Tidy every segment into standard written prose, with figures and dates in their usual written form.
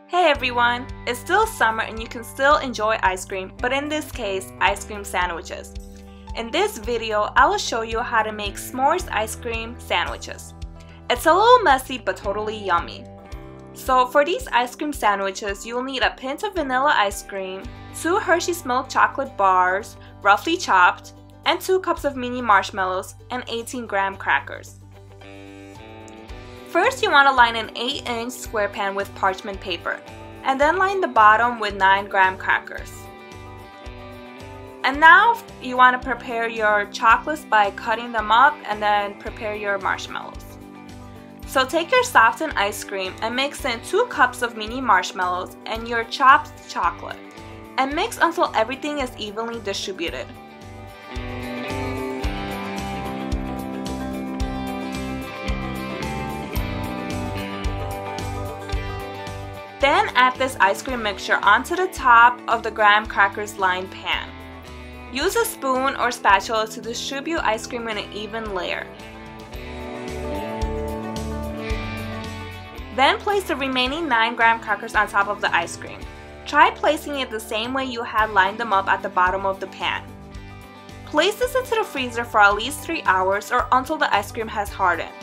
Hey everyone! It's still summer and you can still enjoy ice cream, but in this case, ice cream sandwiches. In this video, I will show you how to make s'mores ice cream sandwiches. It's a little messy but totally yummy. So for these ice cream sandwiches, you'll need a pint of vanilla ice cream, 2 Hershey's milk chocolate bars, roughly chopped, and 2 cups of mini marshmallows and 18-gram crackers. First, you want to line an 8-inch square pan with parchment paper, and then line the bottom with 9-gram crackers. And now you want to prepare your chocolates by cutting them up and then prepare your marshmallows. So take your softened ice cream and mix in 2 cups of mini marshmallows and your chopped chocolate, and mix until everything is evenly distributed. Then add this ice cream mixture onto the top of the graham crackers lined pan. Use a spoon or spatula to distribute ice cream in an even layer. Then place the remaining 9-gram crackers on top of the ice cream. Try placing it the same way you had lined them up at the bottom of the pan. Place this into the freezer for at least 3 hours or until the ice cream has hardened.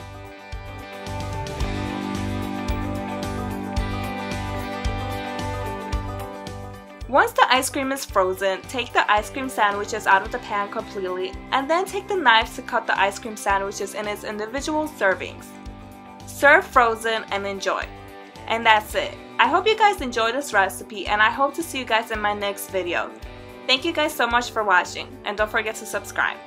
Once the ice cream is frozen, take the ice cream sandwiches out of the pan completely and then take the knife to cut the ice cream sandwiches in its individual servings. Serve frozen and enjoy. And that's it. I hope you guys enjoyed this recipe and I hope to see you guys in my next video. Thank you guys so much for watching and don't forget to subscribe.